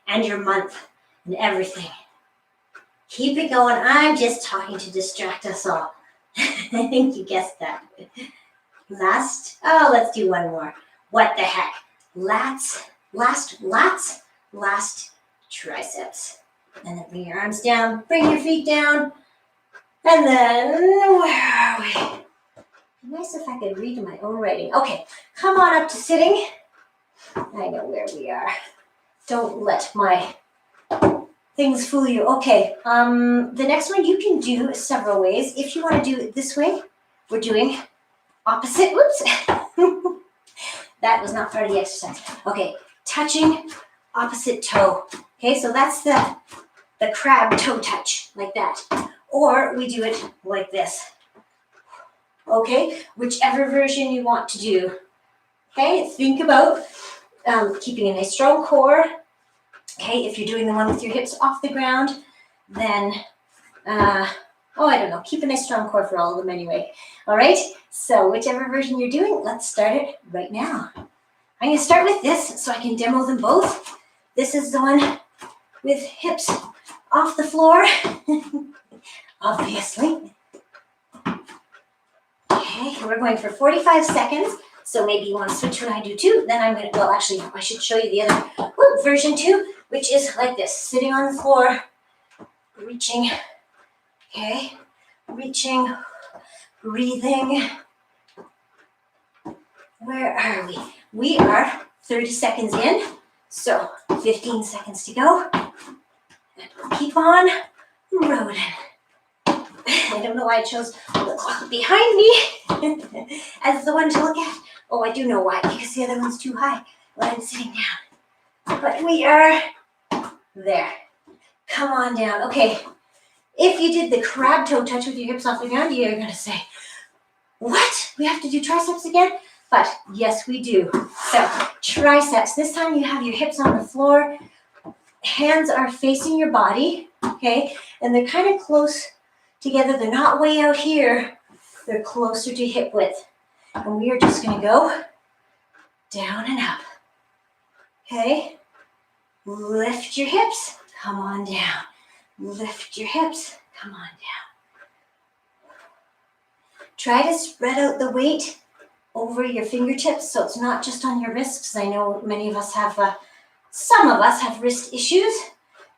And your month. And everything. Keep it going. I'm just talking to distract us all. I think you guessed that. Let's do one more. What the heck? Lats, triceps. And then bring your arms down, bring your feet down. And then, where are we? Nice if I could read my own writing. Okay, come on up to sitting. I know where we are. Don't let my things fool you. Okay, the next one you can do several ways. If you want to do it this way, we're doing opposite. Whoops. That was not part of the exercise. Okay, touching opposite toe. Okay, so that's the crab toe touch, like that. Or we do it like this. Okay, whichever version you want to do. Okay, think about keeping a nice strong core. Okay, if you're doing the one with your hips off the ground, then, I don't know, keep a nice strong core for all of them anyway. All right, so whichever version you're doing, let's start it right now. I'm going to start with this so I can demo them both. This is the one with hips off the floor, obviously. Okay, we're going for 45 seconds. So maybe you want to switch when I do too. Then I'm going to, well, actually, I should show you the other version too, which is like this, sitting on the floor, reaching, okay, reaching, breathing. Where are we? We are 30 seconds in, so 15 seconds to go. And we'll keep on rolling. I don't know why I chose the clock behind me as the one to look at. Oh, I do know why, because the other one's too high when I'm sitting down. But we are there. Come on down. Okay, if you did the crab toe touch with your hips off the ground, you're going to say, what? We have to do triceps again? But yes, we do. So triceps. This time you have your hips on the floor. Hands are facing your body, okay? And they're kind of close together. They're not way out here. They're closer to hip width. And we are just going to go down and up. Okay? Lift your hips. Come on down. Lift your hips. Come on down. Try to spread out the weight over your fingertips so it's not just on your wrists. I know many of us have, some of us have wrist issues.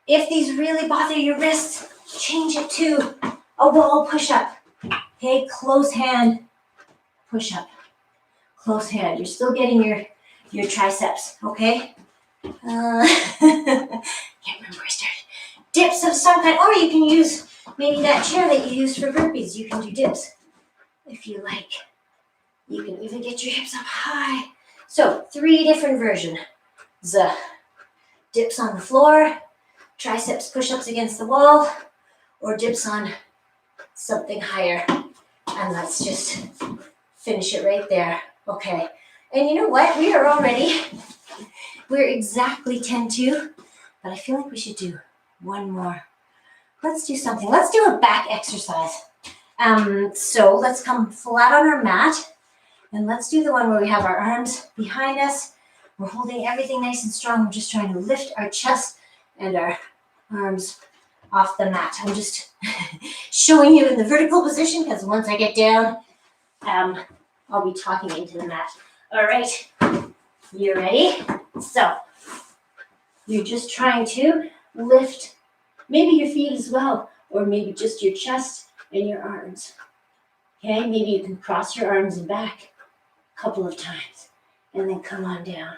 If these really bother your wrists, change it to a wall push-up. Okay, close hand push-up. Close hand. You're still getting your triceps, okay? Can't remember where I started. Dips of some kind, or you can use maybe that chair that you used for burpees. You can do dips if you like. You can even get your hips up high. So 3 different versions. The dips on the floor, triceps push-ups against the wall, or dips on something higher. And let's just finish it right there. Okay. And you know what? We're exactly 10-2, but I feel like we should do one more. Let's do something. Let's do a back exercise. So let's come flat on our mat, and let's do the one where we have our arms behind us. We're holding everything nice and strong. We're just trying to lift our chest and our arms off the mat. I'm just showing you in the vertical position because once I get down, I'll be talking into the mat. All right, you ready? So you're just trying to lift maybe your feet as well, or maybe just your chest and your arms. Okay, maybe you can cross your arms and back a couple of times and then come on down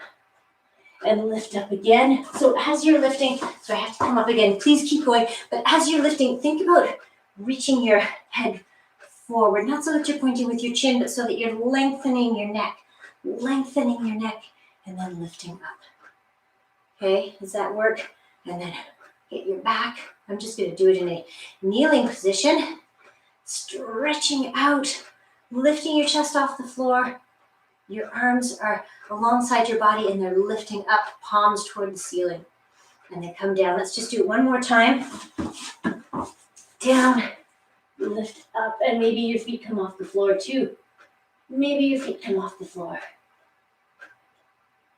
and lift up again. So as you're lifting, so I have to come up again, please keep going, but as you're lifting, think about reaching your head forward, not so that you're pointing with your chin, but so that you're lengthening your neck, and then lifting up. Okay, does that work? And then get your back. I'm just going to do it in a kneeling position, stretching out, lifting your chest off the floor. Your arms are alongside your body and they're lifting up, palms toward the ceiling. And then come down. Let's just do it one more time. Down, lift up, and maybe your feet come off the floor too. Maybe your feet come off the floor.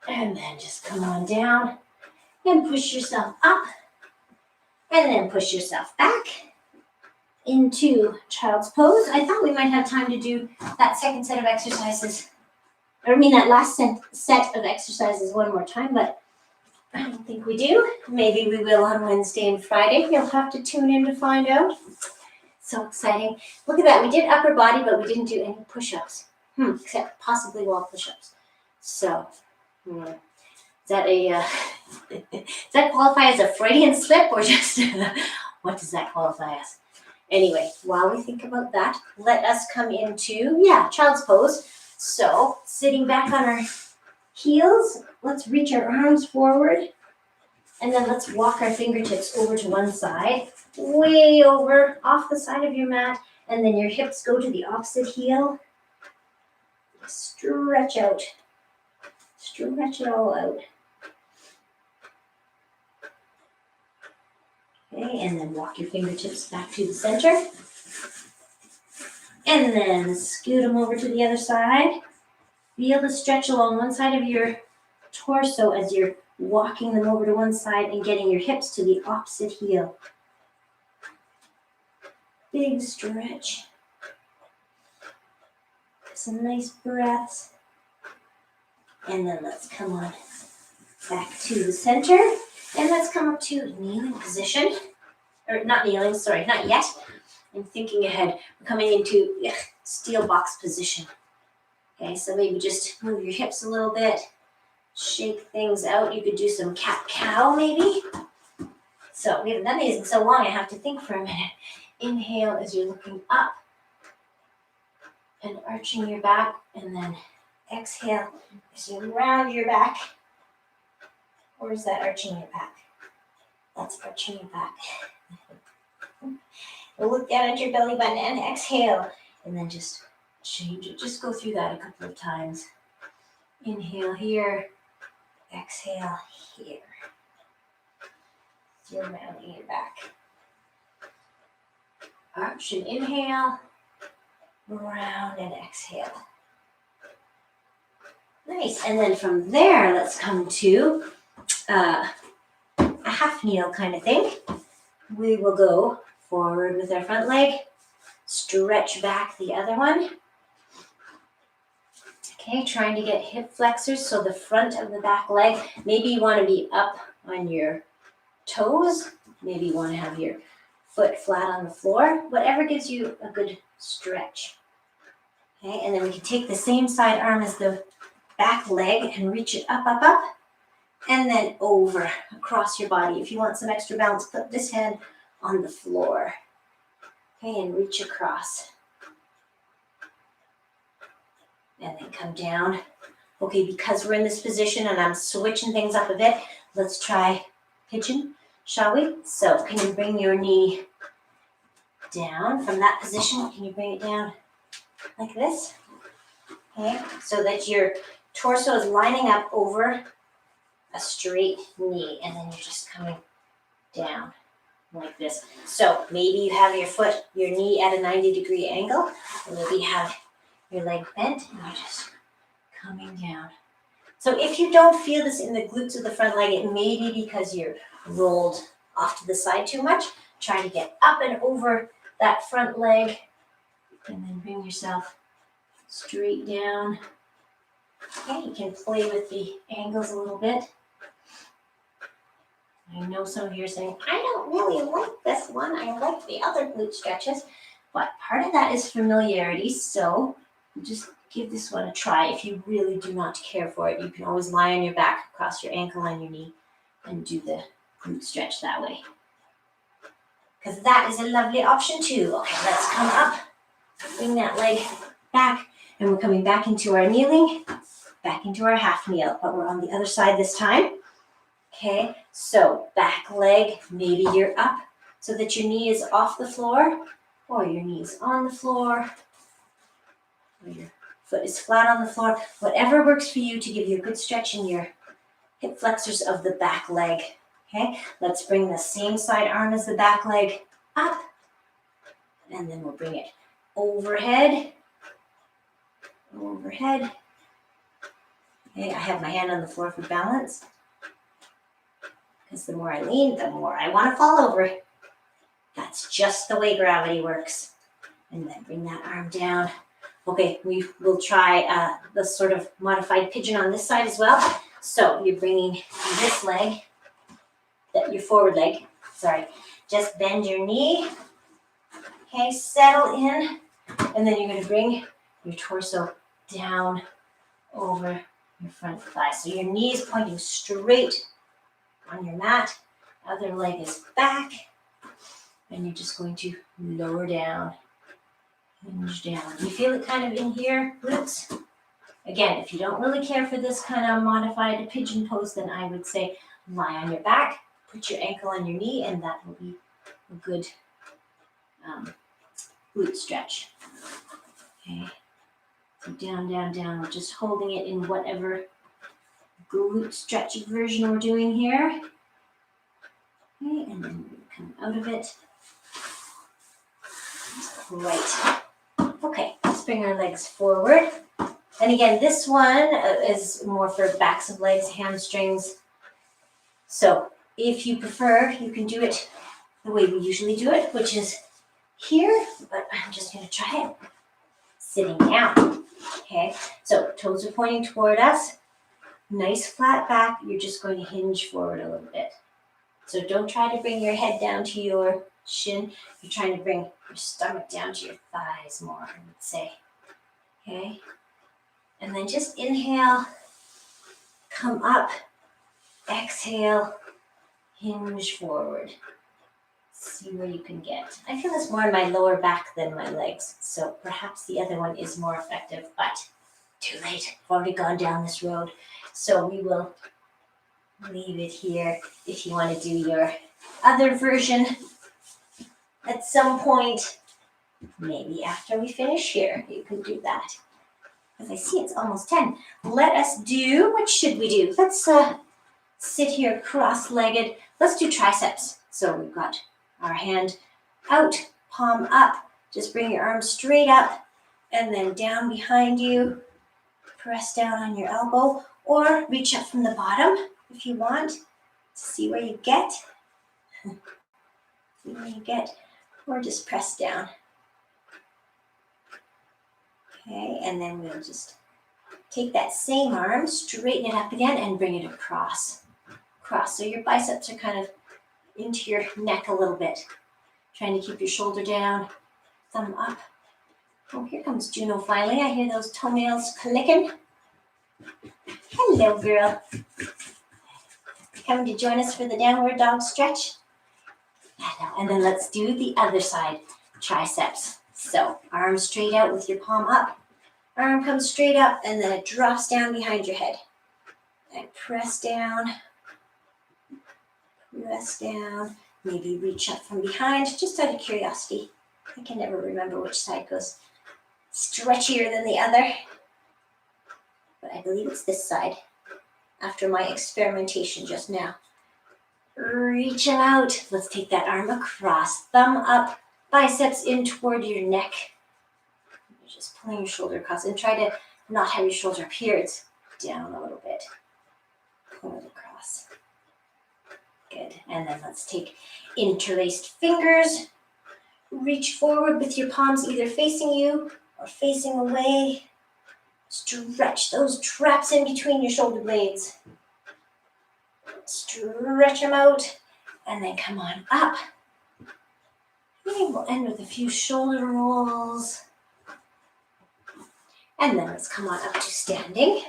And then just come on down and push yourself up. And then push yourself back into child's pose. I thought we might have time to do that second set of exercises. That last set of exercises one more time, but I don't think we do. Maybe we will on Wednesday and Friday. You'll have to tune in to find out. So exciting. Look at that. We did upper body, but we didn't do any push-ups. Except possibly wall push-ups. So, does that qualify as a Freudian slip or just, what does that qualify as? Anyway, while we think about that, let us come into, child's pose. So, sitting back on our heels, let's reach our arms forward, and then let's walk our fingertips over to one side, way over, off the side of your mat, and then your hips go to the opposite heel. Stretch out. Stretch it all out. Okay, and then walk your fingertips back to the center. And then scoot them over to the other side. Feel the stretch along one side of your torso as you're walking them over to one side and getting your hips to the opposite heel. Big stretch. Some nice breaths. And then let's come on back to the center. And let's come up to kneeling position. Or not kneeling, sorry, not yet. I'm thinking ahead. We're coming into steel box position. Okay, so maybe just move your hips a little bit. Shake things out. You could do some cat-cow maybe. So we haven't done these in so long, I have to think for a minute. Inhale as you're looking up and arching your back, and then exhale as you round your back. Or is that arching your back? That's arching your back. Look down at your belly button and exhale, and then just change it. Just go through that a couple of times. Inhale here, exhale here. You're rounding your back. Arch and inhale, round and exhale. Nice, and then from there, let's come to a half kneel kind of thing. We will go forward with our front leg, stretch back the other one. Okay, trying to get hip flexors, so the front of the back leg. Maybe you want to be up on your toes. Maybe you want to have your foot flat on the floor. Whatever gives you a good stretch. Okay, and then we can take the same side arm as the back leg and reach it up, up, up. And then over, across your body. If you want some extra balance, put this hand on the floor. Okay, and reach across. And then come down. Okay, because we're in this position and I'm switching things up a bit, let's try pigeon, shall we? So can you bring your knee down from that position? Can you bring it down like this? Okay, so that your torso is lining up over a straight knee, and then you're just coming down like this. So maybe you have your knee at a 90-degree angle, and maybe you have your leg bent, and you're just coming down. So if you don't feel this in the glutes of the front leg, it may be because you're rolled off to the side too much. Try to get up and over that front leg, and then bring yourself straight down. Okay, you can play with the angles a little bit. I know some of you are saying, I don't really like this one. I like the other glute stretches. But part of that is familiarity. So just give this one a try. If you really do not care for it, you can always lie on your back, cross your ankle on your knee, and do the glute stretch that way. Because that is a lovely option too. Okay, let's come up, bring that leg back, and we're coming back into our kneeling, back into our half kneel, but we're on the other side this time. Okay, so back leg, maybe you're up so that your knee is off the floor, or your knee is on the floor, or your foot is flat on the floor. Whatever works for you to give you a good stretch in your hip flexors of the back leg. Okay, let's bring the same side arm as the back leg up, and then we'll bring it overhead, overhead. Okay, I have my hand on the floor for balance, because the more I lean, the more I want to fall over. That's just the way gravity works. And then bring that arm down. Okay, we will try the sort of modified pigeon on this side as well. So you're bringing this leg, your forward leg, sorry, just bend your knee. Okay, settle in, and then you're going to bring your torso down over your front thigh. So your knee is pointing straight on your mat, other leg is back, and you're just going to lower down, hinge down. You feel it kind of in here, glutes? Again, if you don't really care for this kind of modified pigeon pose, then I would say lie on your back, put your ankle on your knee, and that will be a good glute stretch. Okay, so down, down, down. We're just holding it in whatever glute stretch version we're doing here. Okay, and then we come out of it. Right. Okay, let's bring our legs forward. And again, this one is more for backs of legs, hamstrings. So if you prefer, you can do it the way we usually do it, which is here, but I'm just going to try it sitting down. Okay, so toes are pointing toward us. Nice flat back. You're just going to hinge forward a little bit. So don't try to bring your head down to your shin. You're trying to bring your stomach down to your thighs more, I would say. Okay, and then just inhale, come up, exhale, hinge forward. See where you can get. I feel this more in my lower back than my legs, so perhaps the other one is more effective, but too late. I've already gone down this road. So we will leave it here. If you want to do your other version at some point, maybe after we finish here, you can do that. Because I see it's almost 10. Let us do, what should we do? Let's sit here cross-legged. Let's do triceps. So we've got our hand out, palm up. Just bring your arms straight up and then down behind you. Press down on your elbow or reach up from the bottom if you want to see where you get. See where you get, or just press down. Okay, and then we'll just take that same arm, straighten it up again, and bring it across. Cross, so your biceps are kind of into your neck a little bit. Trying to keep your shoulder down, thumb up. Oh, here comes Juno finally. I hear those toenails clicking. Hello, girl. Coming to join us for the downward dog stretch? And then let's do the other side, triceps. So arm straight out with your palm up. Arm comes straight up and then it drops down behind your head. And press down. Press down. Maybe reach up from behind, just out of curiosity. I can never remember which side goes stretchier than the other. But I believe it's this side after my experimentation just now. Reach them out. Let's take that arm across. Thumb up, biceps in toward your neck. You're just pulling your shoulder across and try to not have your shoulder up here. It's down a little bit. Pull it across. Good. And then let's take interlaced fingers. Reach forward with your palms either facing you or facing away. Stretch those traps in between your shoulder blades. Stretch them out And then come on up. Maybe we'll end with a few shoulder rolls. And then let's come on up to standing.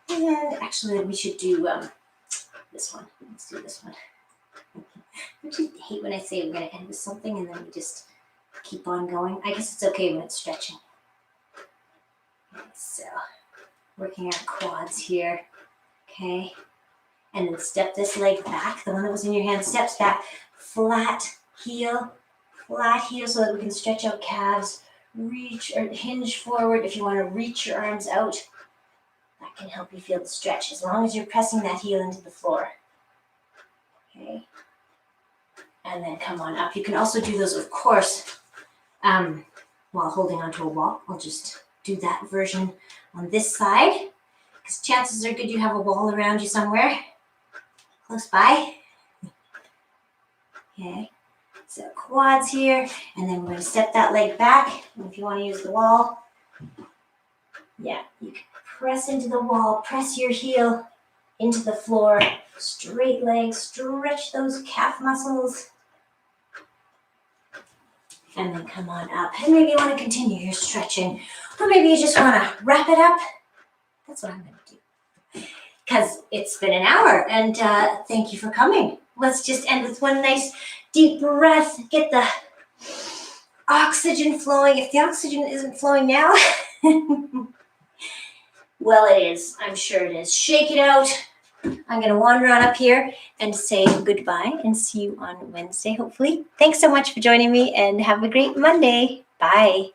And actually, we should do this one. Let's do this one. I actually hate when I say we're going to end with something and then we just keep on going. I guess it's okay when it's stretching. So, working our quads here. Okay. And then step this leg back. The one that was in your hand steps back. Flat heel so that we can stretch out calves. Reach or hinge forward if you want to reach your arms out. That can help you feel the stretch as long as you're pressing that heel into the floor. Okay. And then come on up. You can also do those, of course, while holding onto a wall. I'll just do that version on this side because chances are good you have a wall around you somewhere close by. Okay. So quads here, and then we're going to step that leg back. And if you want to use the wall, yeah, you can press into the wall, press your heel into the floor, straight legs, stretch those calf muscles. And then come on up. And maybe you want to continue your stretching, or maybe you just want to wrap it up. That's what I'm going to do. Because it's been an hour, and thank you for coming. Let's just end with one nice deep breath. Get the oxygen flowing. If the oxygen isn't flowing now, well, it is. I'm sure it is. Shake it out. I'm going to wander on up here and say goodbye and see you on Wednesday, hopefully. Thanks so much for joining me and have a great Monday. Bye.